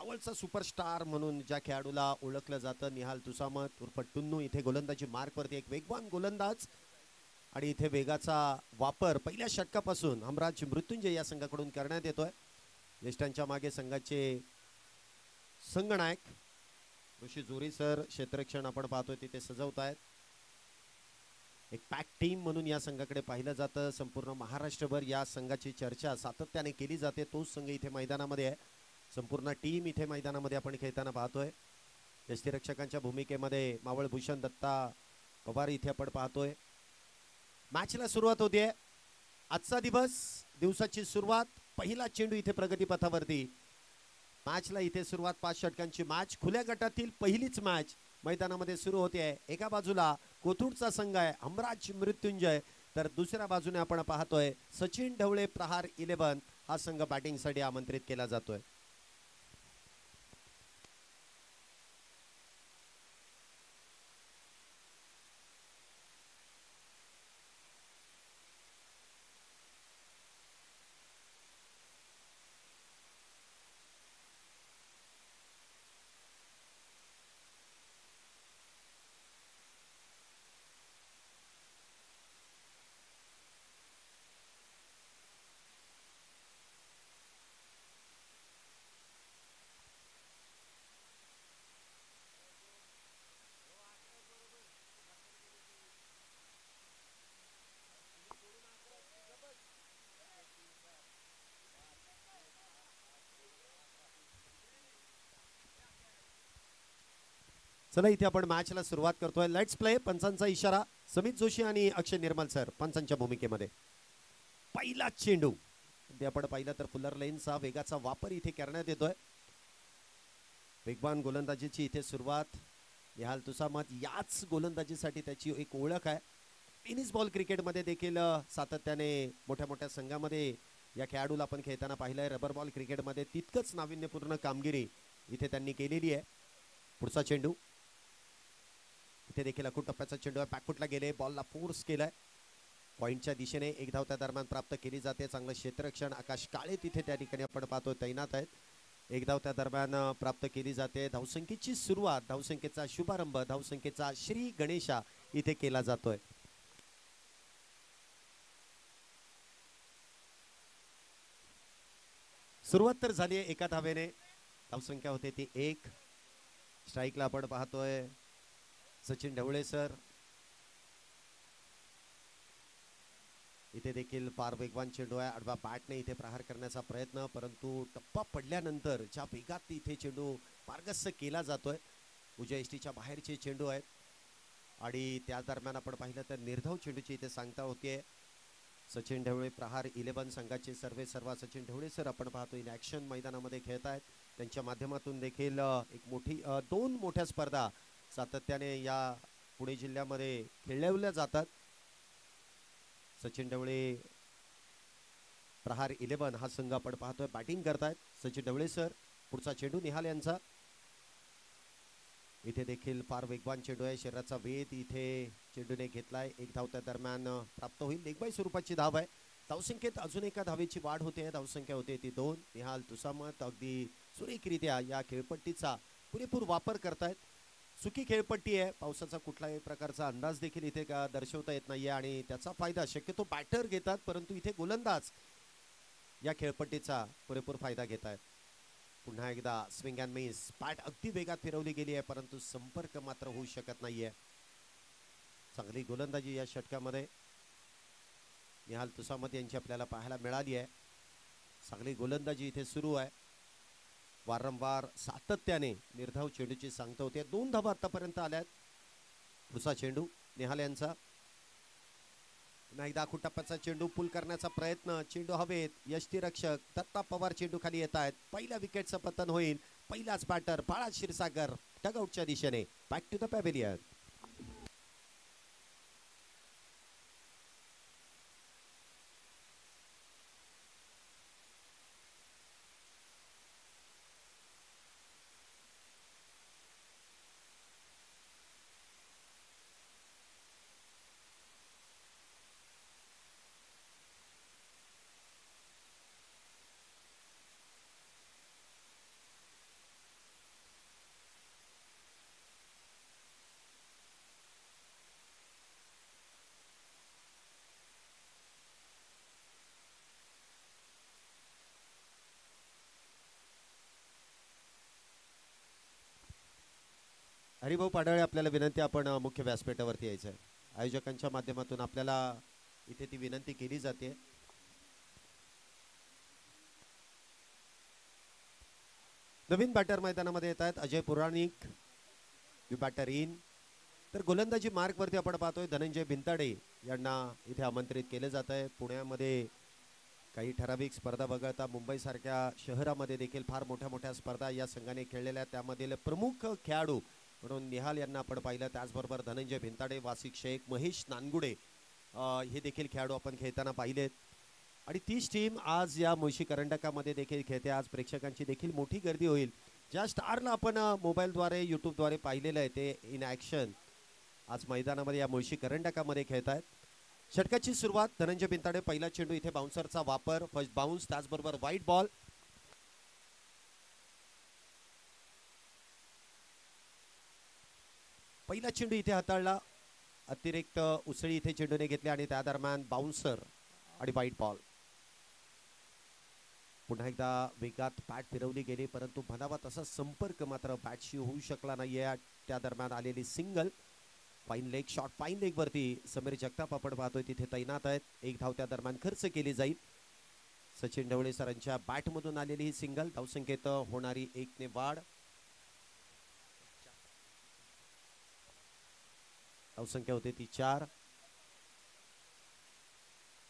जवळचा सुपरस्टार म्हणून ज्या खेळाडूला ओळखलं जातं, निहाल तुसामत उर्फ टुन्नू, इथे गोलंदाजी मार्कवरती एक वेगवान गोलंदाज आणि इथे वेगाचा वापर पहिल्या षटकापासून हमराज मृत्युंजय या संघाकडून करण्यात येतोय. ज्येष्ठांच्या मागे संघाचे संघनायक ऋषी जोरी सर क्षेत्ररक्षण आपण पाहतोय तिथे सजवत आहेत. एक पॅक टीम म्हणून या संघाकडे पाहिलं जातं. संपूर्ण महाराष्ट्रभर या संघाची चर्चा सातत्याने केली जाते. तोच संघ इथे मैदानामध्ये आहे. संपूर्ण टीम इथे मैदानामध्ये आपण खेळताना पाहतोय. यष्टीरक्षकांच्या भूमिकेमध्ये मावळ भूषण दत्ता पवार इथे आपण पाहतोय. मॅचला सुरुवात होते. आजचा दिवसाची सुरुवात, पहिला चेंडू इथे प्रगतीपथावरती. मॅचला इथे सुरुवात 5 षटकांची मॅच. खुल्या गटातील पहिलीच मॅच मैदानामध्ये सुरू होते आहे. एका बाजूला कोथरूडचा संघ आहे हमराज मृत्युंजय, तर दुसऱ्या बाजूने आपण पाहतोय सचिन ढवळे प्रहार 11 हा संघ बॅटिंगसाठी आमंत्रित केला जातोय. चला इथे आपण मॅचला सुरुवात करतोय. Let's play. पंचांचा इशारा. समित जोशी आणि अक्षय निर्मल सर पंचांच्या भूमिकेमध्ये. पहिला चेंडू आपण पाहिलं तर फुलर लेनचा वेगाचा वापर इथे करण्यात येतोय. वेगवान गोलंदाजीची इथे सुरुवात. निहाल तुसामत याच गोलंदाजीसाठी त्याची एक ओळख आहे. टेनिस बॉल क्रिकेटमध्ये देखील सातत्याने मोठ्या मोठ्या संघामध्ये या खेळाडूला आपण खेळताना पाहिलंय. रबर बॉल क्रिकेटमध्ये तितकंच नाविन्यपूर्ण कामगिरी इथे त्यांनी केलेली आहे. पुढचा चेंडू इथे देखील अकूट टप्प्याचा चेंडू आहे. बॅकफुटला गेले, बॉलला फोर्स केलाय. पॉईंटच्या दिशेने एक धाव त्या दरम्यान प्राप्त केली जाते. चांगलं क्षेत्ररक्षण. आकाश काळे तिथे त्या ठिकाणी आपण पाहतो तैनात आहेत. एक धाव त्या दरम्यान प्राप्त केली जाते. धावसंख्येची सुरुवात, धावसंख्येचा शुभारंभ, धावसंख्येचा श्री गणेशा इथे केला जातोय. सुरुवात तर झाली आहे एका धावेने. धावसंख्या होते ती 1. स्ट्राईकला आपण पाहतोय सचिन ढवळे सर. इथे देखील फार वेगवान चेंडू आहे. आडवा बॅटने इथे प्रहार करण्याचा प्रयत्न, परंतु टप्पा पडल्यानंतर ज्या वेगात इथे चेंडू मार्गस्थ केला जातोय. उजव्या यष्टीच्या बाहेरचे चेंडू आहेत आणि त्या दरम्यान आपण पाहिलं तर निर्धाव चेंडूची इथे सांगता होतीये. सचिन ढवळे प्रहार 11 संघाचे सर्वा सचिन ढवळे सर आपण पाहतो इन ॲक्शन मैदानामध्ये खेळत आहेत. त्यांच्या माध्यमातून देखील एक मोठी 2 मोठ्या स्पर्धा सातत्याने या पुणे जिल्ह्यामध्ये खेळवल्या जातात. सचिन ढवळे प्रहार 11 हा संघ आपण पाहतोय बॅटिंग करतायत सचिन ढवळे सर. पुढचा चेंडू निहाल यांचा. इथे देखील फार वेगवान चेंडू आहे. शरीराचा वेध इथे चेंडूने घेतलाय. एक धाव त्या दरम्यान प्राप्त होईल. लेगबाई स्वरूपाची धाव आहे. धावसंख्येत अजून एका धावेची वाढ होते. धावसंख्या होते ती 2. निहाल तुसामत अगदी सुरेखरित्या या खेळपट्टीचा पुरेपूर वापर करतायत. सुकी खेळपट्टी आहे. पावसाचा कुठलाही प्रकारचा अंदाज देखील इथे दर्शवता येत नाहीये आणि त्याचा फायदा शक्यतो बॅटर घेतात, परंतु इथे गोलंदाज या खेळपट्टीचा पुरेपूर फायदा घेत आहेत. पुन्हा एकदा स्विंग अँड मिस. बॅट अगदी वेगात फिरवली गेली आहे, परंतु संपर्क मात्र होऊ शकत नाहीये. चांगली गोलंदाजी या षटकामध्ये निहाल तुसामत यांची आपल्याला पाहायला मिळाली आहे. चांगली गोलंदाजी इथे सुरू आहे. वारंवार सातत्याने निर्धाव चेंडूची सांगता होते. 2 धावा आतापर्यंत आल्यात. पुढचा चेंडू निहाल यांचा. एकदा टप्प्याचा चेंडू पुल करण्याचा प्रयत्न. चेंडू हवेत. यष्टीरक्षक दत्ता पवार चेंडू खाली येत आहेत. पहिल्या विकेटचं पतन होईल. पहिलाच बॅटर बाळा क्षीरसागर डगआउटच्या दिशेने. Back to the pavilion. Haribhau Padale आपल्याला विनंती, आपण मुख्य व्यासपीठावरती यायचं आहे. आयोजकांच्या माध्यमातून आपल्याला इथे ती विनंती केली जाते. नवीन बॅटर मैदानामध्ये येत आहेत अजय पुराणिक, बॅटर इन. तर गोलंदाजी मार्क वरती आपण पाहतोय धनंजय भिंताडे यांना इथे आमंत्रित केले जात आहे. पुण्यामध्ये काही ठराविक स्पर्धा वगळता मुंबई सारख्या शहरामध्ये देखील फार मोठ्या मोठ्या स्पर्धा या संघाने खेळलेल्या, त्यामधील प्रमुख खेळाडू म्हणून निहाल यांना आपण पाहिलं. त्याचबरोबर धनंजय भिंताडे, वासिक शेख, महेश नानगुडे हे देखील खेळाडू आपण खेळताना पाहिलेत. आणि तीच टीम आज या मुळशी करंडकामध्ये देखील खेळते. आज प्रेक्षकांची देखील मोठी गर्दी होईल. ज्या स्टारला आपण मोबाईलद्वारे यूट्यूबद्वारे पाहिलेलं आहे ते इन ॲक्शन आज मैदानामध्ये या मुळशी करंडकामध्ये खेळत आहेत. षटकाची सुरुवात धनंजय भिंताडे, पहिला चेंडू, इथे बाउन्सरचा वापर, फर्स्ट बाउन्स, त्याचबरोबर व्हाईट बॉल. पहिला चेंडू इथे हाताळला, अतिरिक्त उसळी इथे चेंडूने घेतली आणि त्या दरम्यान बाउन्सर आणि व्हाईट बॉल. पुन्हा एकदा वेगात बॅट फिरवली गेली, परंतु म्हणावा तसा संपर्क मात्र बॅटशी होऊ शकला नाहीये. त्या दरम्यान आलेली single, fine leg shot, fine leg वरती समीर जगताप आपण पाहतोय तिथे तैनात आहेत. एक धाव त्या दरम्यान खर्च केली जाईल. सचिन ढवळे सरांच्या बॅटमधून आलेली ही सिंगल. धावसंख्येत होणारी 1 ने वाढ. धावसंख्या होते ती 4.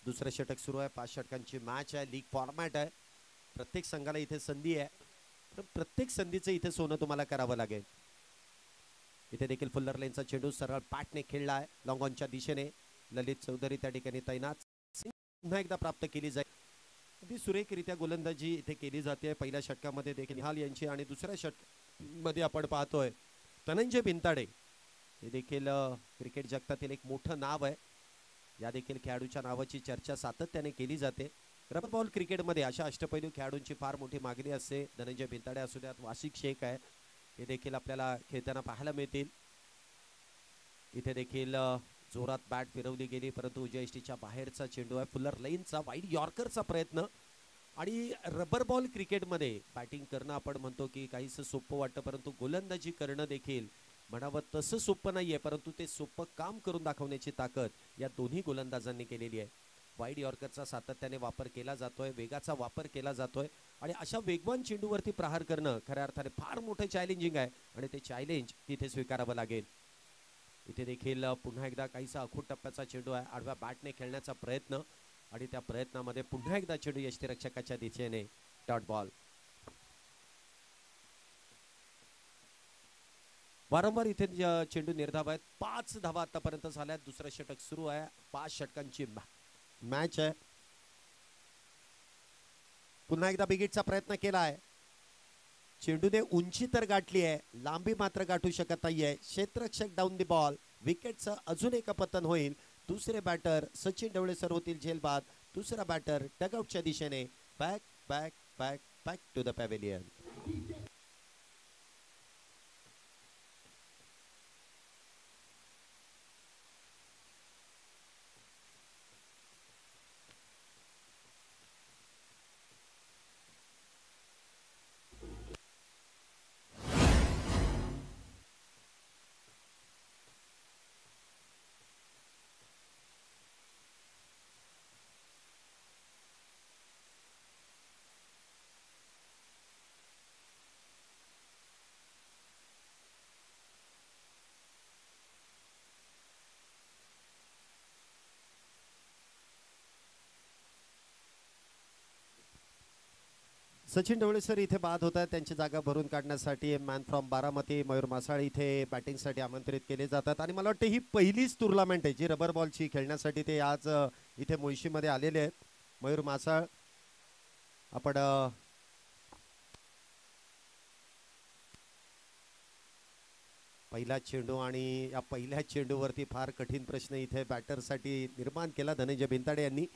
दुसरं षटक सुरू आहे. 5 षटकांची मॅच आहे. लीग फॉर्मॅट आहे. प्रत्येक संघाला इथे संधी आहे, पण प्रत्येक संधीचं इथे सोनं तुम्हाला करावं लागेल. इथे देखील फुल्लर लेनचा चेंडू सरळ पॅटने खेळला आहे लॉंग ऑनच्या दिशेने. ललित चौधरी त्या ठिकाणी तैनात. पुन्हा एकदा प्राप्त केली जाईल. अगदी सुरेखरित्या गोलंदाजी इथे केली जाते. पहिल्या षटकामध्ये देखील निहाल यांची आणि दुसऱ्या षटकामध्ये आपण पाहतोय धनंजय भिंताडे, हे देखील क्रिकेट जगतातील एक मोठं नाव आहे. या देखील खेळाडूच्या नावाची चर्चा सातत्याने केली जाते. रबर बॉल क्रिकेटमध्ये अशा अष्टपैलू खेळाडूंची फार मोठी मागणी असते. धनंजय भिंताडे असू द्यात, वासिक शेख आहे, हे देखील आपल्याला खेळताना पाहायला मिळतील. इथे देखील जोरात बॅट फिरवली गेली, परंतु जयष्टीच्या बाहेरचा चेंडू आहे. फुल्लर लेनचा वाईड यॉर्करचा प्रयत्न. आणि रबर बॉल क्रिकेटमध्ये बॅटिंग करणं आपण म्हणतो की काहीसं सोपं वाटतं, परंतु गोलंदाजी करणं देखील म्हणावं तसं सोपं नाहीये, परंतु ते सोपं काम करून दाखवण्याची ताकद या दोन्ही गोलंदाजांनी केलेली आहे. वाईड यॉर्करचा सातत्याने वापर केला जातोय, वेगाचा वापर केला जातोय आणि अशा वेगवान चेंडूवरती प्रहार करणं खऱ्या अर्थाने फार मोठं चॅलेंजिंग आहे आणि ते चॅलेंज तिथे स्वीकारावं लागेल. इथे देखील पुन्हा एकदा काहीसा अखूट टप्प्याचा चेंडू आहे. आडव्या बॅटने खेळण्याचा प्रयत्न आणि त्या प्रयत्नामध्ये पुन्हा एकदा चेंडू यष्टीरक्षकाच्या दिशेने डॉट बॉल. वारंवार इथे चेंडू निर्धाव आहेत. 5 धावा आतापर्यंत झाल्यात. दुसरं षटक सुरू आहे. 5 षटकांची मॅच आहे. पुन्हा एकदा बिगिटचा प्रयत्न केला आहे. चेंडूने उंची तर गाठली आहे, लांबी मात्र गाठू शकत नाहीये. क्षेत्ररक्षक डाऊन द बॉल. विकेटचं अजून एक पतन होईल. दुसरे बॅटर सचिन ढवळे सर होतील झेलबाद. दुसरा बॅटर डगआउटच्या दिशेने. Back back back back to the pavilion. Sachin Dhawale sir इथे बाद होत आहेत. त्यांची जागा भरून काढण्यासाठी मॅन फ्रॉम बारामती मयूर मासाळ इथे बॅटिंगसाठी आमंत्रित केले जातात. आणि मला वाटतं ही पहिलीच टुर्नामेंट आहे जी रबर बॉलची खेळण्यासाठी ते आज इथे मुळशीमध्ये आलेले आहेत. मयूर मासाळ, आपण पहिला चेंडू आणि या पहिल्या चेंडूवरती फार कठीण प्रश्न इथे बॅटरसाठी निर्माण केला धनंजय भिंताडे यांनी.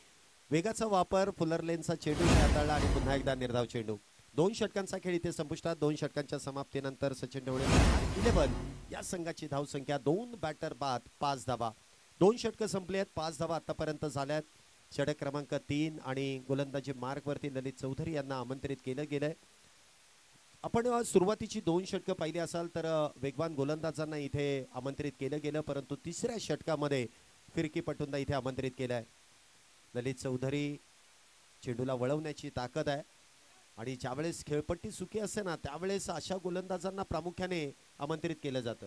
वेगाचा वापर, फुलर लेनचा चेंडू हाताळला आणि पुन्हा एकदा निर्धाव चेंडू. 2 षटकांचा खेळ इथे संपुष्टात. 2 षटकांच्या समाप्तीनंतर सचिन ढवळे 11 या संघाची धावसंख्या. 2 बॅटर बाद, 5 धावा. 2 षटकं संपली आहेत, 5 धावा आतापर्यंत झाल्यात. षटक क्रमांक 3 आणि गोलंदाजी मार्कवरती ललित चौधरी यांना आमंत्रित केलं गेलंय. आपण सुरुवातीची 2 षटकं पाहिली असाल तर वेगवान गोलंदाजांना इथे आमंत्रित केलं गेलं, परंतु तिसऱ्या षटकामध्ये फिरकीपटूंना इथे आमंत्रित केलंय. ललित चौधरी चेंडूला वळवण्याची ताकद आहे आणि ज्यावेळेस खेळपट्टी सुखी असते ना त्यावेळेस अशा गोलंदाजांना प्रामुख्याने आमंत्रित केलं जातं.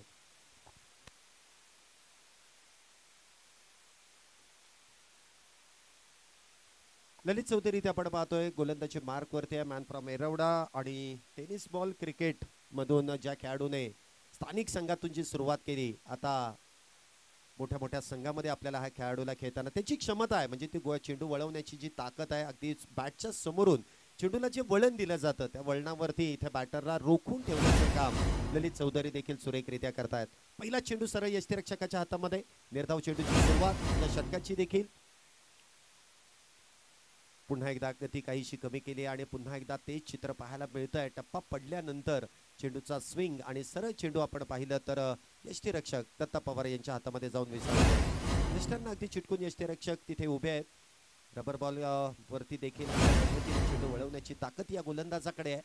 ललित चौधरी इथे आपण पाहतोय गोलंदाजी मार्क वरती आहे, मॅन फ्रॉम एरवडा. आणि टेनिस बॉल क्रिकेट मधून ज्या खेळाडूने स्थानिक संघातून जी सुरुवात केली, आता मोठ्या मोठ्या संघामध्ये आपल्याला हा खेळाडूला खेळताना त्याची क्षमता आहे, म्हणजे ती चेंडू वळवण्याची जी ताकद आहे, अगदी बॅटच्या समोरून चेंडूला जे वळण दिलं जातं त्या वळणावरती इथे बॅटरला रोखून ठेवण्याचं काम ललित चौधरी देखील सुरेखरित्या करतायत. पहिला चेंडू सरळ यष्टिरक्षकाच्या हातामध्ये, निर्धाव चेंडूची सुरुवात या षटकाची देखील. पुन्हा एकदा गती काहीशी कमी केली आणि पुन्हा एकदा तेच चित्र पाहायला मिळतंय. टप्पा पडल्यानंतर चेंडूचा स्विंग आणि सरळ चेंडू आपण पाहिलं तर यष्टिरक्षक दत्ता पवार यांच्या हातामध्ये जाऊन विसावतो. यष्टांना अगदी चिटकून यष्टिरक्षक तिथे उभे आहेत. रबर बॉल वरती देखील चेंडू वळवण्याची ताकद या गोलंदाजाकडे आहे.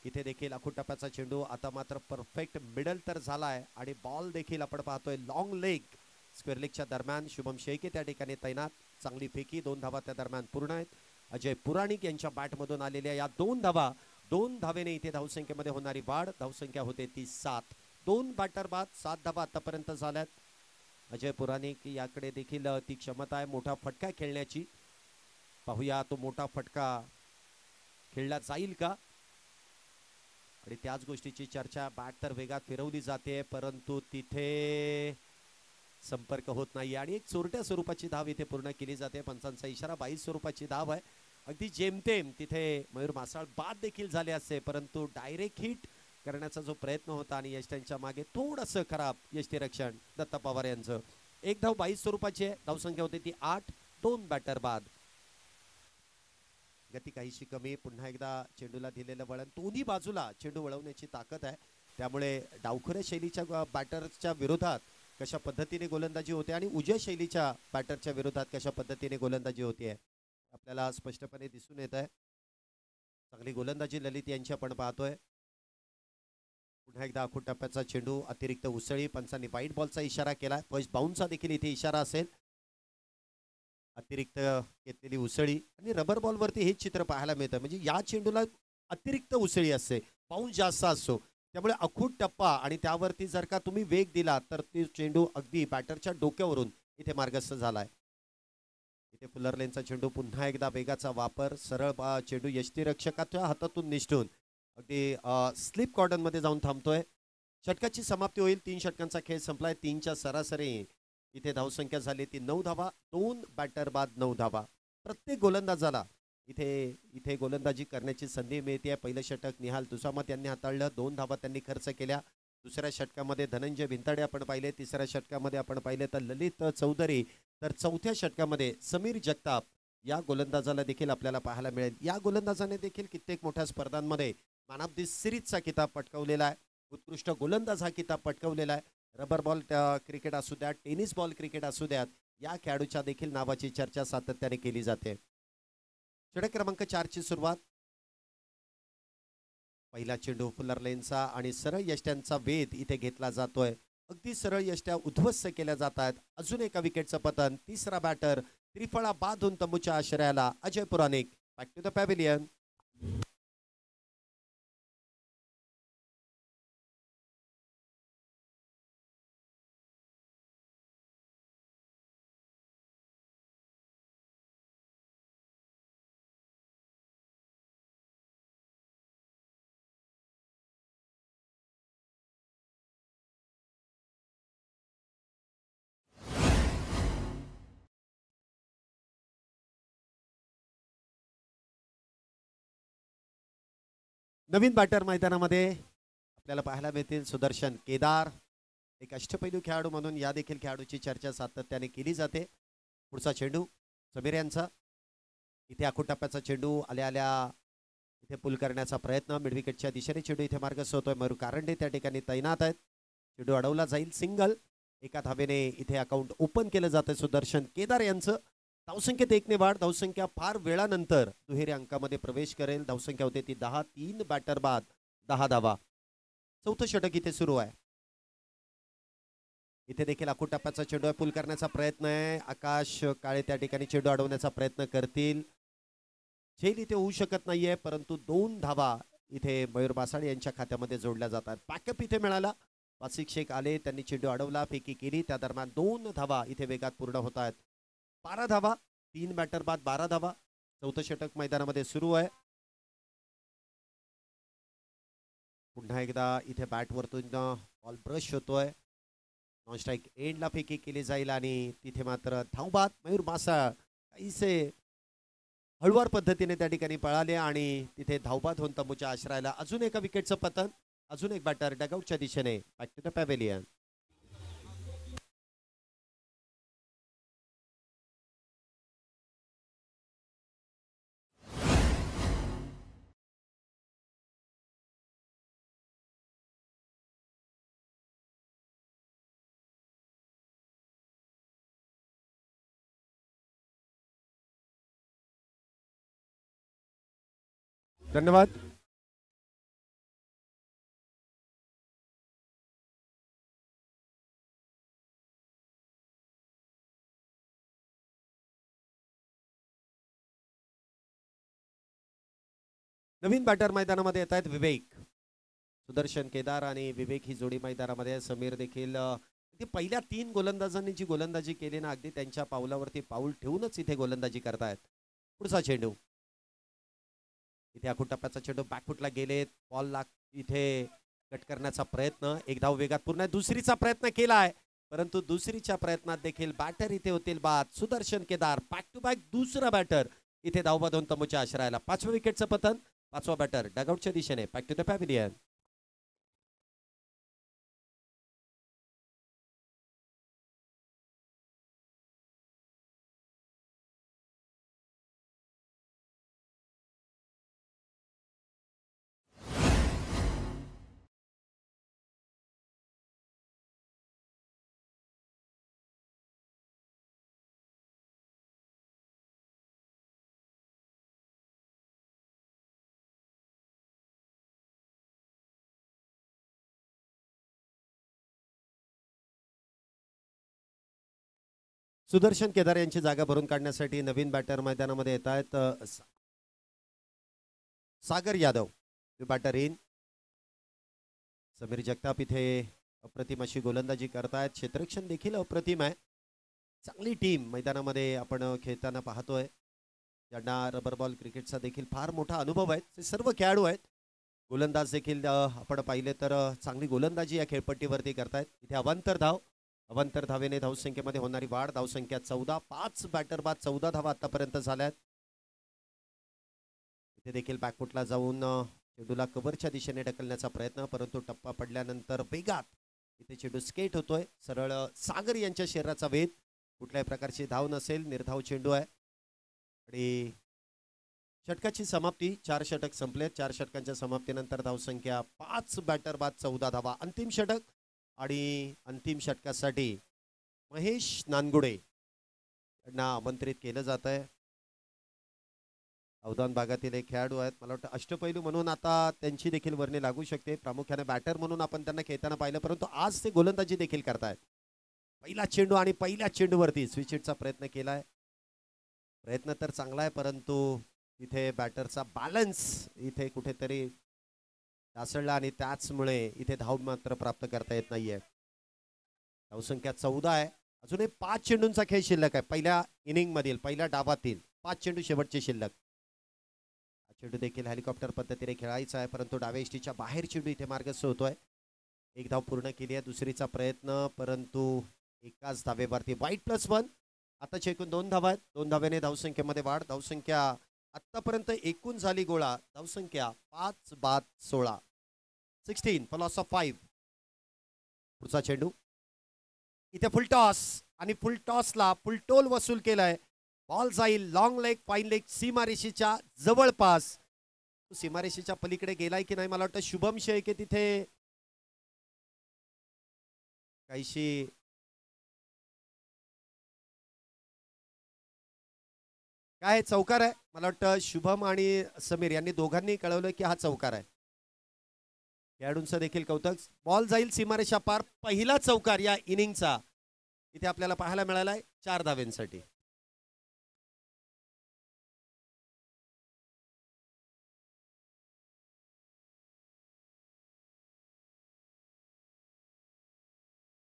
इथे देखील आखूड टप्प्याचा चेंडू, आता मात्र परफेक्ट मिडल तर झालाय आणि बॉल देखील आपण पाहतोय लॉंग लेग स्क्वेअर लेगच्या दरम्यान. शुभम शेळके त्या ठिकाणी तैनात. चांगली फेकी, 2 धावा त्या दरम्यान पूर्ण आहेत. अजय पुराणिक यांच्या बॅटमधून आलेल्या या 2 धावा, 2 धावेने इथे धावसंख्येमध्ये होणारी वाढ. धावसंख्या होते ती 7. 2 बॅटर बाद, 7 धावा आतापर्यंत झाल्यात. अजय पुराणिक याकडे देखील ती क्षमता आहे मोठा फटका खेळण्याची. पाहूया तो मोठा फटका खेळला जाईल का. आणि त्याच गोष्टीची चर्चा, बॅट तर वेगात फिरवली जाते परंतु तिथे संपर्क होत नाही आणि एक चोरट्या स्वरूपाची धाव इथे पूर्ण केली जाते. पंचांचा इशारा, 22 स्वरूपाची धाव आहे. अगदी जेमतेम तिथे मयूर मासाळ बाद देखील झाले असते, परंतु डायरेक्ट हिट करण्याचा जो प्रयत्न होता आणि यष्टांच्या मागे थोडंसं खराब यष्टिरक्षण दत्ता पवार यांचं. एक धाव 22 स्वरूपाची आहे. धावसंख्या होती ती 8. 2 बॅटर बाद. गती काहीशी कमी. पुन्हा एकदा चेंडूला दिलेलं वळण, दोन्ही बाजूला चेंडू वळवण्याची ताकद आहे. त्यामुळे डावखुऱ्या शैलीच्या बॅटरच्या विरोधात कशा पद्धतीने गोलंदाजी होते आणि उजव्या शैलीच्या बॅटरच्या विरोधात कशा पद्धतीने गोलंदाजी होते आपल्याला स्पष्टपणे दिसून येत आहे. चांगली गोलंदाजी ललित यांची आपण पाहतोय. पुन्हा एकदा आखूड टप्प्याचा चेंडू, अतिरिक्त उसळी. पंचांनी वाईट बॉलचा इशारा केला. फर्स्ट बाउन्सचा देखील इथे इशारा असेल. अतिरिक्त घेतलेली उसळी आणि रबर बॉल वरती हेच चित्र पाहायला मिळतं, म्हणजे या चेंडूला अतिरिक्त उसळी असते, बाउन्स जास्त असतो. त्यामुळे आखूड टप्पा आणि त्यावरती जर का तुम्ही वेग दिला तर ती चेंडू अगदी बॅटरच्या डोक्यावरून इथे मार्गस्थ झालाय. इथे फुलर लेनचा चेंडू, पुन्हा एकदा वेगाचा वापर. सरळ चेंडू यष्टिरक्षकाच्या हातातून निष्ठून अगदी स्लिप कॉर्डन मध्ये जाऊन थांबतोय. षटकाची समाप्ती होईल. 3 षटकांचा खेळ संपलाय. 3च्या सरासरी इथे धावसंख्या झाली ती 9 धावा. 2 बॅटर बाद 9 धावा. प्रत्येक गोलंदाजाला इथे गोलंदाजी करण्याची संधी मिळते. पहिलं षटक निहाल तुसामत यांनी हाताळलं. 2 धावा त्यांनी खर्च केल्या. दुसऱ्या षटकामध्ये धनंजय भिंताडे आपण पाहिले. तिसऱ्या षटकामध्ये आपण पाहिले तर ललित चौधरी. तर चौथ्या षटकामध्ये समीर जगताप या गोलंदाजाला देखील आपल्याला पाहायला मिळेल. या गोलंदाजाने देखील कित्येक मोठ्या स्पर्धांमध्ये मॅन ऑफ द सिरीजचा किताब पटकावलेला आहे. उत्कृष्ट गोलंदाज हा किताब पटकावलेला आहे. रबर बॉल क्रिकेट असू द्या, टेनिस बॉल क्रिकेट असू द्यात, या खेळाडूच्या देखील नावाची चर्चा सातत्याने केली जाते. षटक क्रमांक 4 ची सुरुवात. पहिला चेंडू फुलर लेनचा आणि सरळ यष्ट्यांचा वेध इथे घेतला जातोय. अगदी सरळ यष्ट्या उद्ध्वस्त केल्या जात आहेत. अजून एका विकेटचं पतन. तिसरा बॅटर त्रिफळा बांधून तंबूच्या आश्रयाला Ajay Puranik. Back to the pavilion. नवीन बॅटर मैदानामध्ये आपल्याला पाहायला मिळतील सुदर्शन केदार. एक अष्टपैलू खेळाडू म्हणून या देखील खेळाडूची चर्चा सातत्याने केली जाते. पुढचा चेंडू समीर यांचा. इथे आखूड टप्प्याचा चेंडू आल्या आल्या इथे पुल करण्याचा प्रयत्न. मिडविकेटच्या दिशेने चेंडू इथे मार्गस्थ होतोय. मयूर कारंडे त्या ठिकाणी तैनात आहेत. चेंडू अडवला जाईल. सिंगल. एका धावेने इथे अकाउंट ओपन केलं जातं सुदर्शन केदार यांचं. धावसंख्येत 1 ने वाढ. धावसंख्या फार वेळानंतर दुहेरी अंकामध्ये प्रवेश करेल. धावसंख्या होते ती 10. 3 बॅटर बाद 10 धावा. चौथं षटक इथे सुरू आहे. इथे देखील आखूड टप्प्याचा चेंडू आहे. पूल करण्याचा प्रयत्न आहे. आकाश काळे त्या ठिकाणी चेंडू अडवण्याचा प्रयत्न करतील. झेल इथे होऊ शकत नाहीये, परंतु 2 धावा इथे मयूर बासाड यांच्या खात्यामध्ये जोडल्या जातात. बॅकअप इथे मिळाला. वासिक शेख आले, त्यांनी चेंडू अडवला, फेकी केली. त्या दरम्यान 2 धावा इथे वेगात पूर्ण होत आहेत. 12 धावा. 3 बॅटर बाद 12 धावा. चौथं षटक मैदानामध्ये सुरू आहे. पुन्हा एकदा इथे बॅट वरतून बॉल ब्रश होतोय. नॉन स्ट्राईक एंडला फेकी केली जाईल आणि तिथे मात्र धावबाद मयूर बासाळ काहीसे हळुवार पद्धतीने त्या ठिकाणी पळाले आणि तिथे धावबाद होऊन तंबूच्या आश्रयाला. अजून एका विकेटचं पतन. अजून एक बॅटर डगआउटच्या दिशेने. Back to the pavilion. धन्यवाद. नवीन बॅटर मैदानामध्ये येत आहेत विवेक. सुदर्शन केदार आणि विवेक ही जोडी मैदानामध्ये. समीर देखील इथे पहिल्या 3 गोलंदाजांनी जी गोलंदाजी केली ना, अगदी त्यांच्या पावलावरती पाऊल ठेवूनच इथे गोलंदाजी करतायत. पुढचा चेंडू. इथे आखूड टप्प्याचा चेंडू बॅकफुटला गेलेत. बॉल इथे कट करण्याचा प्रयत्न. एक धाव वेगात पूर्ण. दुसरीचा प्रयत्न केलाय, परंतु दुसरीच्या प्रयत्नात देखील बॅटर इथे होतील बाद. Sudarshan Kedar back to back दुसरा बॅटर इथे धावबाद होऊन तंबूच्या आश्रयाला. 5व्या विकेटचं पतन. 5वा बॅटर डगआउटच्या दिशेने. Back to the pavilion. Sudarshan Kedar यांची जागा भरून काढण्यासाठी नवीन बॅटर मैदानामध्ये येत आहेत. Sagar Yadav batter in. समीर जगताप इथे अप्रतिम अशी गोलंदाजी करतायत. क्षेत्ररक्षण देखील अप्रतिम आहे. चांगली टीम मैदानामध्ये आपण खेळताना पाहतोय. ज्यांना रबर बॉल क्रिकेटचा देखील फार मोठा अनुभव आहे. ते सर्व खेळाडू आहेत. गोलंदाज देखील आपण पाहिले तर चांगली गोलंदाजी या खेळपट्टीवरती करतायत. इथे अवांतर धाव. अवांतर धावेने धावसंख्येमध्ये होणारी वाढ. धावसंख्या 14. 5 बॅटर बाद 14 धावा आतापर्यंत झाल्यात. इथे देखील बॅकफुटला जाऊन चेंडूला कव्हरच्या दिशेने ढकलण्याचा प्रयत्न, परंतु टप्पा पडल्यानंतर वेगात इथे चेंडू स्केट होतोय. सरळ सागर यांच्या शरीराचा वेध. कुठल्याही प्रकारची धाव नसेल. निर्धाव चेंडू आहे आणि षटकाची समाप्ती. 4 षटक संपले. 4 षटकांच्या समाप्तीनंतर धावसंख्या 5 बॅटर बाद 14 धावा. अंतिम षटक आणि अंतिम षटकासाठी महेश नानगुडे यांना आमंत्रित केलं जात आहे. अवधान भागातील एक खेळाडू आहेत. मला वाटतं अष्टपैलू म्हणून आता त्यांची देखील वर्णी लागू शकते. प्रामुख्याने बॅटर म्हणून आपण त्यांना खेळताना पाहिलं, परंतु आज ते गोलंदाजी देखील करतायत. पहिला चेंडू आणि पहिल्या चेंडूवरती स्विचिटचा प्रयत्न केलाय. प्रयत्न तर चांगला आहे, परंतु इथे बॅटरचा बॅलन्स इथे कुठेतरी ढासळला आणि त्याचमुळे इथे धाव मात्र प्राप्त करता येत नाहीये. धावसंख्या 14 आहे. अजूनही 5 चेंडूंचा खेळ शिल्लक आहे. पहिल्या इनिंग मधील पहिल्या डावातील 5 चेंडू शेवटचे शिल्लक. चेंडू देखील हेलिकॉप्टर पद्धतीने खेळायचा आहे, परंतु डाव्या इष्टीच्या बाहेर चेंडू इथे मार्गस्थ होतोय. एक धाव पूर्ण केली आहे. दुसरीचा प्रयत्न, परंतु एकाच धावेवरती वाईट +1. आता चेकून 2 धावा आहेत. 2 धावेने धावसंख्येमध्ये वाढ. धावसंख्या आतापर्यंत एकूण झाली गोळा. धावसंख्या 5 बाद 16. 16 फॉर लॉस ऑफ 5. पुढचा चेंडू. इथे फुल टॉस आणि फुल टॉसला फुल टोल वसूल केलाय. बॉल जाईल लॉंग लेग फाईन लेग सीमारेषेच्या जवळपास. सीमारेषेच्या पलीकडे गेलाय की नाही मला वाटतं शुभम शेळके तिथे काहीशी काय चौकार आहे? मला वाटतं शुभम आणि समीर यांनी दोघांनी कळवलं की हा चौकार आहे. खेळाडूंचं देखील कौतुक. बॉल जाईल सीमारेषा पार. पहिला चौकार या इनिंगचा इथे आपल्याला पाहायला मिळालाय 4 धावेंसाठी.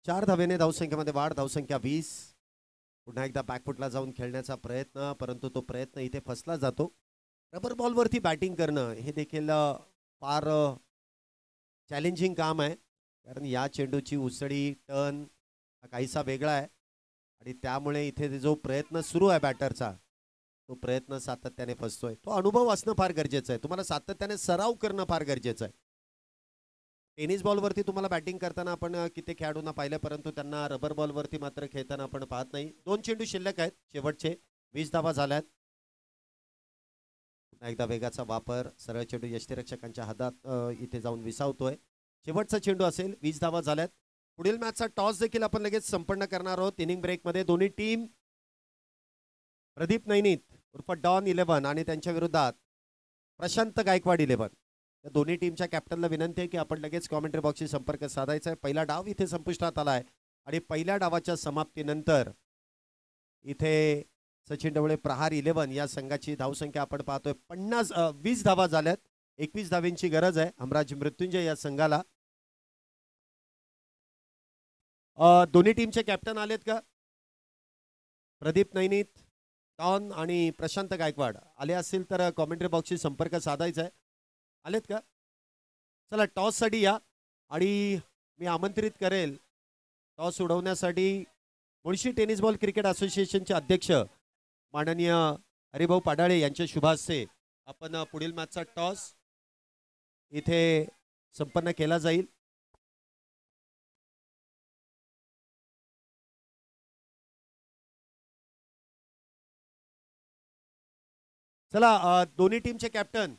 चार धावेने धावसंख्येमध्ये वाढ. धावसंख्या 20. पुन्हा एकदा बॅकफुटला जाऊन खेळण्याचा प्रयत्न, परंतु तो प्रयत्न इथे फसला जातो. रबर बॉलवरती बॅटिंग करणं हे देखील फार चॅलेंजिंग काम आहे. कारण या चेंडूची उसळी टर्न हा काहीसा वेगळा आहे आणि त्यामुळे इथे जो प्रयत्न सुरू आहे बॅटरचा तो प्रयत्न सातत्याने फसतोय. तो अनुभव असणं फार गरजेचं आहे. तुम्हाला सातत्याने सराव करणं फार गरजेचं आहे. टेनिस बॉलवरती तुम्हाला बॅटिंग करताना आपण किती खेळाडूंना पाहिलं, परंतु त्यांना रबर बॉलवरती मात्र खेळताना आपण पाहत नाही. 2 चेंडू शिल्लक आहेत शेवटचे. 20 धावा झाल्यात. पुन्हा एकदा वेगाचा वापर. सरळ चेंडू यष्टीरक्षकांच्या हातात इथे जाऊन विसावतोय. शेवटचा चेंडू असेल. 20 धावा झाल्यात. पुढील मॅचचा टॉस देखील आपण लगेच संपन्न करणार आहोत. इनिंग ब्रेकमध्ये दोन्ही टीम प्रदीप नैनीत उर्फ डॉन 11 आणि त्यांच्या विरोधात प्रशांत गायकवाड 11. या दोन्ही टीमच्या कॅप्टनला विनंती आहे की आपण लगेच कॉमेंट्री बॉक्सशी संपर्क साधायचा आहे. पहिला डाव इथे संपुष्टात आला आहे आणि पहिल्या डावाच्या समाप्तीनंतर इथे सचिन ढवळे प्रहार 11 या संघाची धावसंख्या आपण पाहतोय 20 धावा झाल्यात. 21 धावेंची गरज आहे हमराज मृत्युंजय या संघाला. दोन्ही टीमचे कॅप्टन आलेत का? प्रदीप नैनीत, डॉन आणि प्रशांत गायकवाड आले असतील तर कॉमेंट्री बॉक्सशी संपर्क साधायचा आहे. आलेत का? चला टॉससाठी या आणि मी आमंत्रित करेल टॉस उडवण्यासाठी मुळशी टेनिस बॉल क्रिकेट असोसिएशनचे अध्यक्ष माननीय हरिभाऊ पाडाळे यांच्या शुभ हस्ते आपण पुढील मॅचचा टॉस इथे संपन्न केला जाईल. चला दोन्ही टीमचे कॅप्टन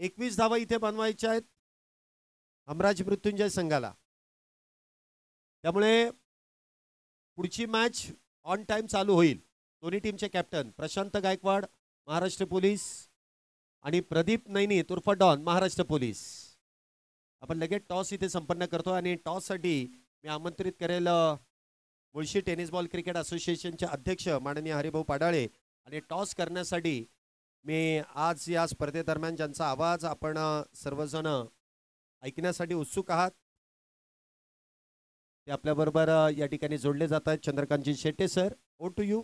21 धावा इथे बनवायच्या आहेत हमराज मृत्युंजय संघाला. त्यामुळे पुढची मॅच ऑन टाइम चालू होईल. दोन्ही टीमचे कॅप्टन प्रशांत गायकवाड महाराष्ट्र पोलीस आणि प्रदीप नैनीत उर्फ डॉन महाराष्ट्र पोलीस. आपण लगेच टॉस इथे संपन्न करतो आणि टॉससाठी मी आमंत्रित करेल मुळशी टेनिस बॉल क्रिकेट असोसिएशनचे अध्यक्ष माननीय हरिभाऊ पाडाळे. आणि टॉस करण्यासाठी मी आज या स्पर्धेदरम्यान ज्यांचा आवाज आपण सर्वजण ऐकण्यासाठी उत्सुक आहात ते आपल्याबरोबर या ठिकाणी जोडले जात आहेत. चंद्रकांतजी Shette sir, over to you.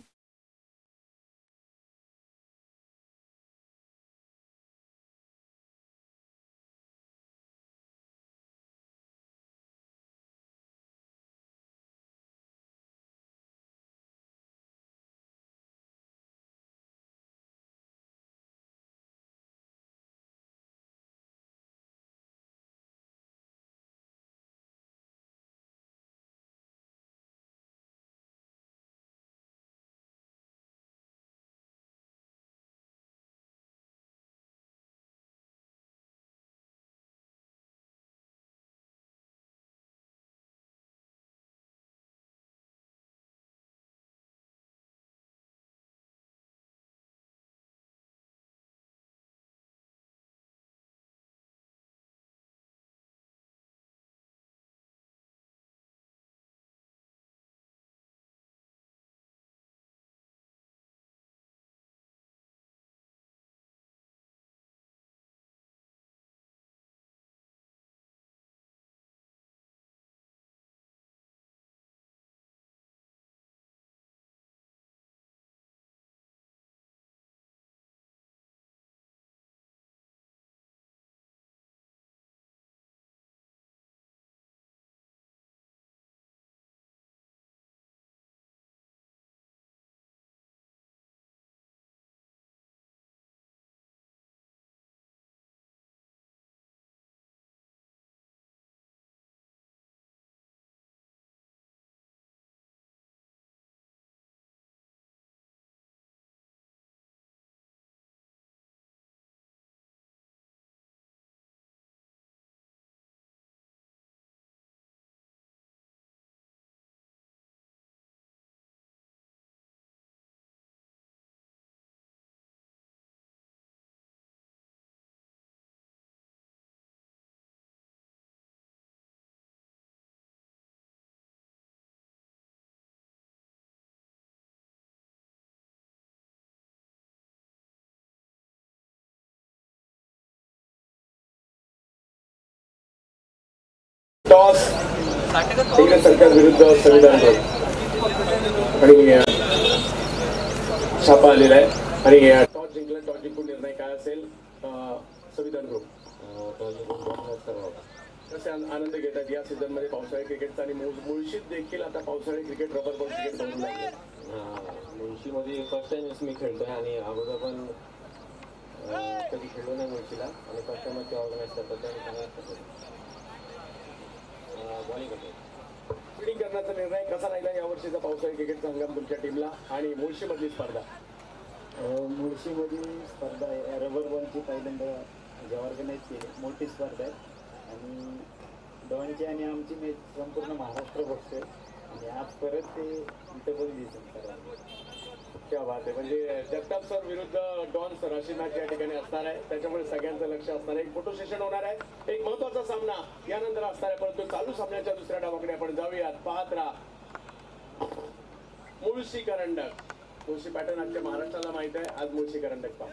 Toss इंग्रज सरकार विरुद्ध संविधान आणि छापा आलेला आहे आणि टॉस जिंकला. टॉस जिंकून निर्णय काय असेल? संविधान ग्रुप कसे आनंद घेतात या सीझन मध्ये पावसाळी क्रिकेटचा आणि मुळशीत देखील आता पावसाळी क्रिकेट रबर बॉल क्रिकेट बघू लागले. मुळशीमध्ये फर्स्ट टाइमच मी खेळतोय आणि अगोदर पण कधी खेळलो नाही मुळशीला आणि फर्स्ट टाइमच ते ऑर्गनाईज करतात आणि चांगला बॉलिंग करतो. फिल्डिंग करण्याचा निर्णय कसा राहिला यावर्षीचा पावसाळी क्रिकेटचा हंगाम तुमच्या टीमला आणि मुळशी मधली स्पर्धा? मुळशीमधली स्पर्धा आहे रबर बॉलची पहिल्यांदा जे ऑर्गनाईज केली मोठी स्पर्धा आहे आणि डॉनची आणि आमची मॅच संपूर्ण महाराष्ट्र बघतोय आणि आज परत ते इथं पण दिसून करायला क्या बात आहे. म्हणजे जगताप सर विरुद्ध डॉन सर अशी मॅच या ठिकाणी असणार आहे. त्याच्यामुळे सगळ्यांचं लक्ष असणार आहे. एक फोटो सेशन होणार आहे. एक महत्वाचा सामना यानंतर असणार आहे. परंतु चालू सामन्याच्या दुसऱ्या डावाकडे आपण जाऊयात. पाहत राहा मुळशी करंडक. मुळशी पॅटर्न आजच्या महाराष्ट्राला माहित आहे. आज मुळशी करंडक पाहू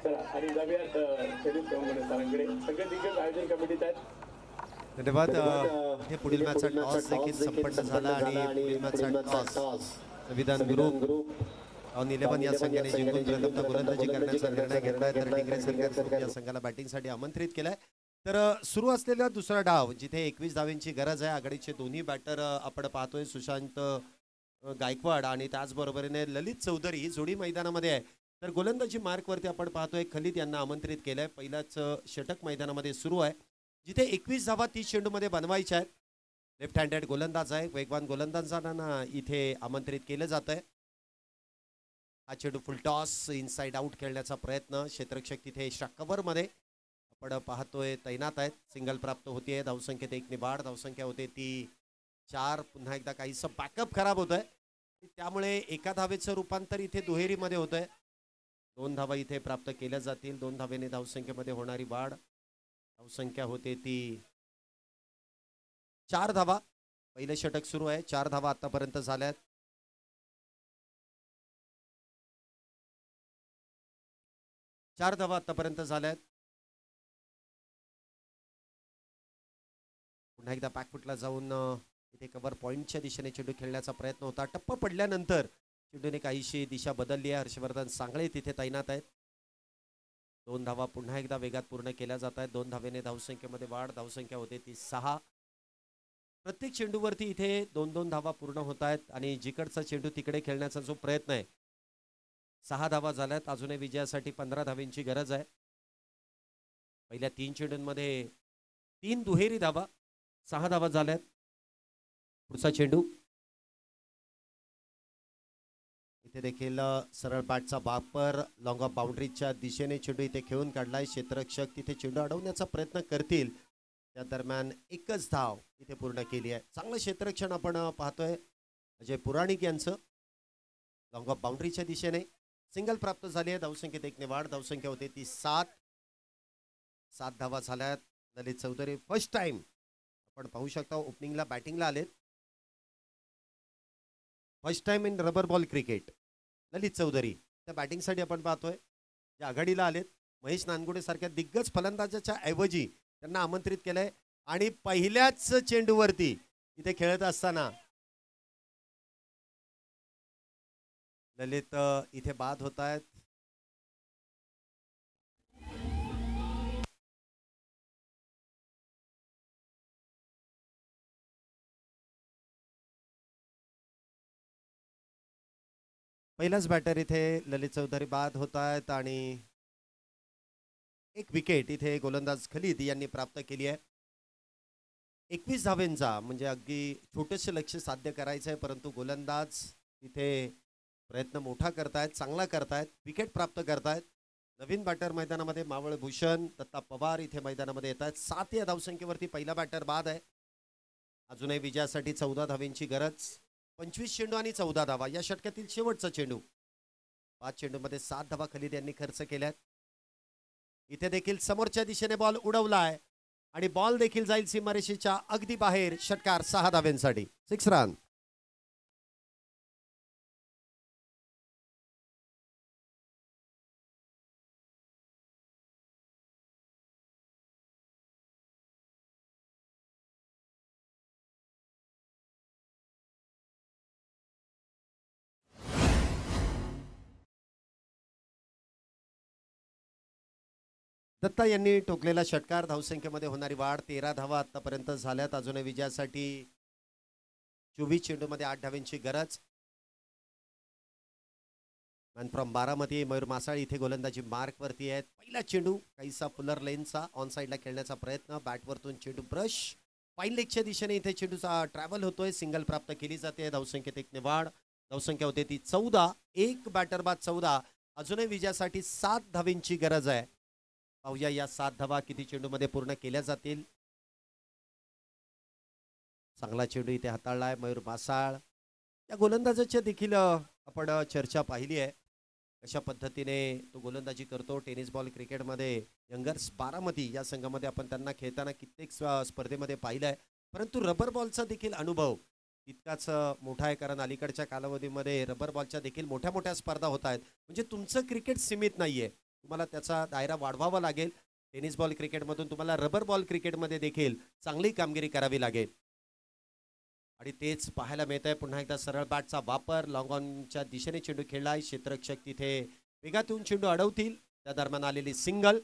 चला आणि जाऊयात शेड्यूल सरांकडे. सगळे दिग्गज आयोजन कमिटीत आहेत. धन्यवाद. हे पुढील मॅचचा टॉस देखील संपन्न झाला आणि पुढील मॅचचा टॉस संविधान ग्रुप 11 या संघाने जिंकून प्रथमतः गोलंदाजी करण्याचा निर्णय घेतलाय तर इंग्रज सरकार या संघाला बॅटिंगसाठी आमंत्रित केलंय. तर सुरू असलेला दुसरा डाव जिथे 21 धावांची गरज आहे. आघाडीचे दोन्ही बॅटर आपण पाहतोय सुशांत गायकवाड आणि त्याचबरोबरीने ललित चौधरी ही जोडी मैदानामध्ये आहे. तर गोलंदाजी मार्कवरती आपण पाहतोय खलीद यांना आमंत्रित केलंय. पहिलाच षटक मैदानामध्ये सुरू आहे जिथे 21 धावा 30 चेंडूमध्ये बनवायच्या आहेत. लेफ्ट हँडेड गोलंदाज आहे. वेगवान गोलंदाजांना इथे आमंत्रित केलं जात आहे. हा चेंडू फुल टॉस इनसाइड आउट खेळण्याचा प्रयत्न. क्षेत्ररक्षक तिथे कव्हरमध्ये आपण पाहतोय तैनात आहेत. सिंगल प्राप्त होतीये. धावसंख्येत 1 ने वाढ. धावसंख्या होते ती 4. पुन्हा एकदा काहीसं बॅकअप खराब होत आहे त्यामुळे एका धावेचं रूपांतर इथे दुहेरीमध्ये होत आहे. 2 धावा इथे प्राप्त केल्या जातील. 2 धावेने धावसंख्येमध्ये होणारी वाढ. धावसंख्या होते ती 4 धावा. पहिले षटक सुरू आहे. 4 धावा आतापर्यंत झाल्यात. पुन्हा एकदा बॅकफुटला जाऊन इथे कव्हर पॉइंटच्या दिशेने चेंडू खेळण्याचा प्रयत्न होता. टप्पा पडल्यानंतर चेंडूने काहीशी दिशा बदलली आहे. हर्षवर्धन सांगळे तिथे तैनात आहेत. 2 धावा पुन्हा एकदा वेगात पूर्ण केल्या जात आहेत. 2 धावेने धावसंख्येमध्ये वाढ. धावसंख्या होते ती 6. प्रत्येक चेंडूवरती इथे 2-2 धावा पूर्ण होत आहेत आणि जिकडचा चेंडू तिकडे खेळण्याचा जो प्रयत्न आहे 6 धावा झाल्यात. अजूनही विजयासाठी 15 धावांची गरज आहे. पहिल्या 3 चेंडूंमध्ये 3 दुहेरी धावा. 6 धावा झाल्यात. पुढचा चेंडू इथे देखील सरळ बॅटचा वापर. लॉंग ऑफ बाउंड्रीच्या दिशेने चेंडू इथे खेळून काढलाय. क्षेत्ररक्षक तिथे चेंडू अडवण्याचा प्रयत्न करतील. त्या दरम्यान एकच धाव इथे पूर्ण केली आहे. चांगलं क्षेत्ररक्षण आपण पाहतोय अजय पुराणिक यांचं. लॉंग ऑफ बाउंड्रीच्या दिशेने सिंगल प्राप्त झाली आहे. धावसंख्येत 1 ने वाढ. धावसंख्या होते ती 7. 7 धावा झाल्यात. ललित चौधरी फर्स्ट टाइम आपण पाहू शकता ओपनिंगला बॅटिंगला आलेत. First time in rubber ball cricket Lalit Chaudhari त्या बॅटिंगसाठी आपण पाहतोय. जे आघाडीला आलेत महेश नानगुडे सारख्या दिग्गज फलंदाजाच्या ऐवजी त्यांना आमंत्रित केलंय आणि पहिल्याच चेंडूवरती इथे खेळत असताना ललित इथे बाद होत आहेत. पहिलाच बॅटर इथे ललित चौधरी बाद होत आहेत आणि एक विकेट इथे गोलंदाज खलीद यांनी प्राप्त केली आहे. 21 धावेंचा म्हणजे अगदी छोटंसं लक्ष्य साध्य करायचं आहे परंतु गोलंदाज इथे प्रयत्न मोठा करतायत. चांगला करतायत. विकेट प्राप्त करतायत. नवीन बॅटर मैदानामध्ये मावळ भूषण दत्ता पवार इथे मैदानामध्ये येत आहेत. 7 या धावसंख्येवरती पहिला बॅटर बाद आहे. अजूनही विजयासाठी 14 धावेंची गरज. 25 चेंडू आणि 14 धावा या षटकातील शेवटचा चेंडू. 5 चेंडूमध्ये 7 धावा खलीद यांनी खर्च केल्यात. इथे देखील समोरच्या दिशेने बॉल उडवलाय आणि बॉल देखील जाईल सीमारेषेच्या अगदी बाहेर. षटकार 6 धाव्यांसाठी 6 रन. दत्ता यांनी टोकलेला षटकार. धावसंख्येमध्ये होणारी वाढ 13 धावा आतापर्यंत झाल्यात. अजूनही विजयासाठी 24 चेंडूमध्ये 8 धावांची गरज. मॅन फ्रॉम बारामती मयूर मासाळ इथे गोलंदाजी मार्क वरती आहेत. पहिला चेंडू काहीसा फुलर लेनचा ऑन साईडला खेळण्याचा प्रयत्न. बॅटवरतून चेंडू ब्रश फाईन लेगच्या दिशेने इथे चेंडूचा ट्रॅव्हल होतोय. सिंगल प्राप्त केली जाते. धावसंख्येत एक वाढ. धावसंख्या होते ती 14. एक बॅटर बाद 14. अजूनही विजयासाठी 7 धावांची गरज आहे. पाहूया या 7 धावा किती चेंडूमध्ये पूर्ण केल्या जातील. चांगला चेंडू इथे हाताळलाय मयूर मासाळ. या गोलंदाजाच्या देखील आपण चर्चा पाहिली आहे. कशा पद्धतीने तो गोलंदाजी करतो. टेनिस बॉल क्रिकेटमध्ये यंगर्स बारामती या संघामध्ये आपण त्यांना खेळताना कित्येक स्पर्धेमध्ये पाहिलंय. परंतु रबर बॉलचा देखील अनुभव तितकाच मोठा आहे. कारण अलीकडच्या कालावधीमध्ये रबर बॉलच्या देखील मोठ्या मोठ्या स्पर्धा होत आहेत. म्हणजे तुमचं क्रिकेट सीमित नाहीये. तुम्हाला त्याचा दायरा वाढवावा लागेल. टेनिस बॉल क्रिकेटमधून तुम्हाला रबर बॉल क्रिकेटमध्ये देखील चांगली कामगिरी करावी लागेल. आणि तेच पाहायला मिळत आहे. पुन्हा एकदा सरळ बॅटचा वापर. लॉंग ऑनच्या दिशेने चेंडू खेळलाय. क्षेत्ररक्षक तिथे वेगात येऊन चेंडू अडवतील. त्या दरम्यान आलेली सिंगल.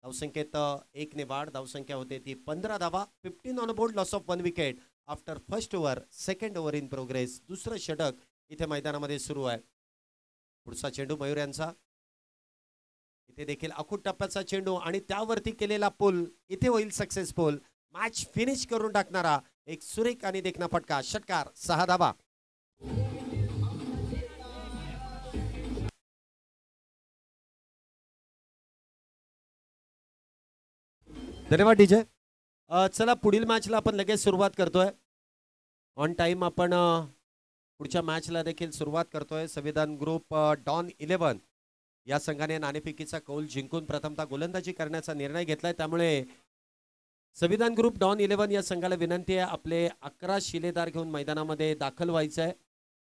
धावसंख्येत 1 ने वाढ. धावसंख्या होते ती 15 धावा. 15 on board. Loss of 1 wicket after first over. Second over in progress. दुसरं षटक इथे मैदानामध्ये सुरू आहे. पुढचा चेंडू मयूर यांचा. इथे देखील अखूट टप्प्याचा चेंडू आणि त्यावरती केलेला पुल इथे होईल सक्सेसफुल. मॅच फिनिश करून टाकणारा एक सुरेख आणि देखना फटका. षटकार 6 धावा. धन्यवाद डीजे. चला पुढील मॅचला आपण लगेच सुरुवात करतोय. ऑन टाइम आपण पुढच्या मॅचला देखील सुरुवात करतोय. संविधान ग्रुप डॉन 11 या संघाने नाणेफेकीचा कौल जिंकून प्रथमतः गोलंदाजी करण्याचा निर्णय घेतलाय. त्यामुळे संविधान ग्रुप डॉन 11 या संघाला विनंती आहे आपले 11 शिलेदार घेऊन मैदानामध्ये दाखल व्हायचं आहे.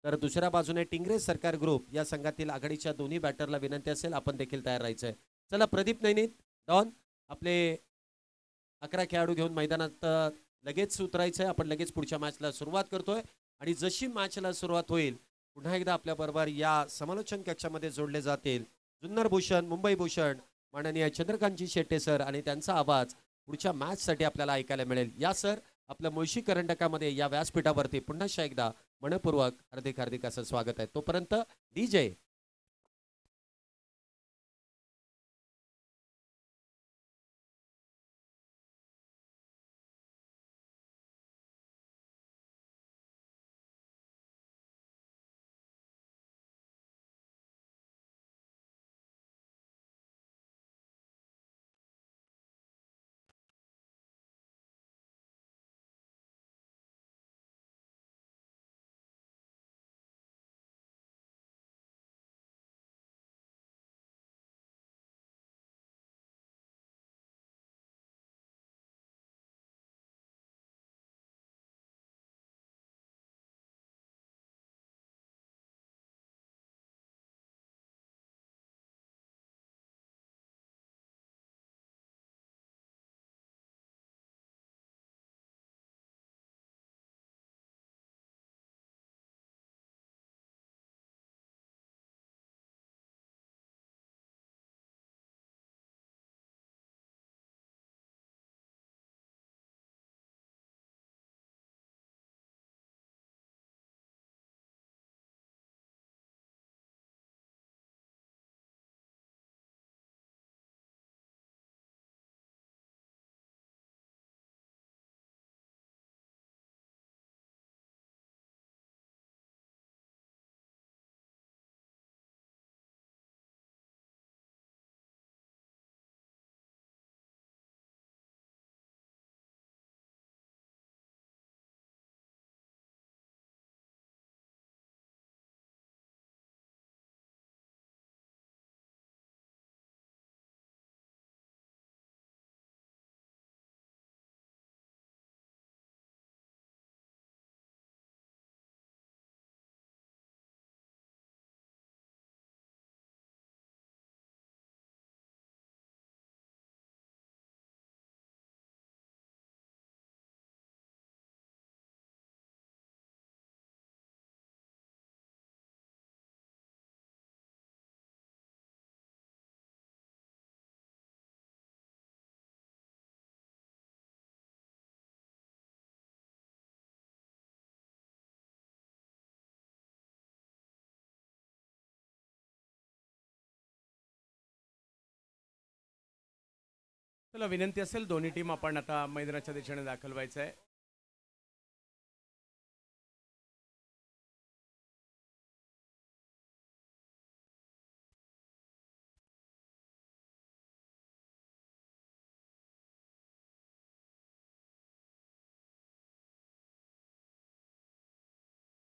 तर दुसऱ्या बाजूने टिंगरे सरकार ग्रुप या संघातील आघाडीच्या दोन्ही बॅटरला विनंती असेल आपण देखील तयार राहायचं आहे. चला प्रदीप नैनित डॉन आपले 11 खेळाडू घेऊन मैदानात लगेच उतरायचं आहे. आपण लगेच पुढच्या मॅचला सुरुवात करतोय. आणि जशी मॅचला सुरुवात होईल पुन्हा एकदा आपल्याबरोबर या समालोचन कक्षामध्ये जोडले जातील जुन्नर भूषण, मुंबई भूषण, माननीय चंद्रकांतजी शेट्टे सर आणि त्यांचा आवाज पुढच्या मॅचसाठी आपल्याला ऐकायला मिळेल. या सर आपलं मुळशी करंडकामध्ये या व्यासपीठावरती पुन्हा एकदा मनपूर्वक हार्दिक हार्दिक असं स्वागत आहे. तोपर्यंत डीजे चला विनंती असेल दोन्ही टीम आपण आता मैदानाच्या दिशेने दाखल व्हायचं आहे.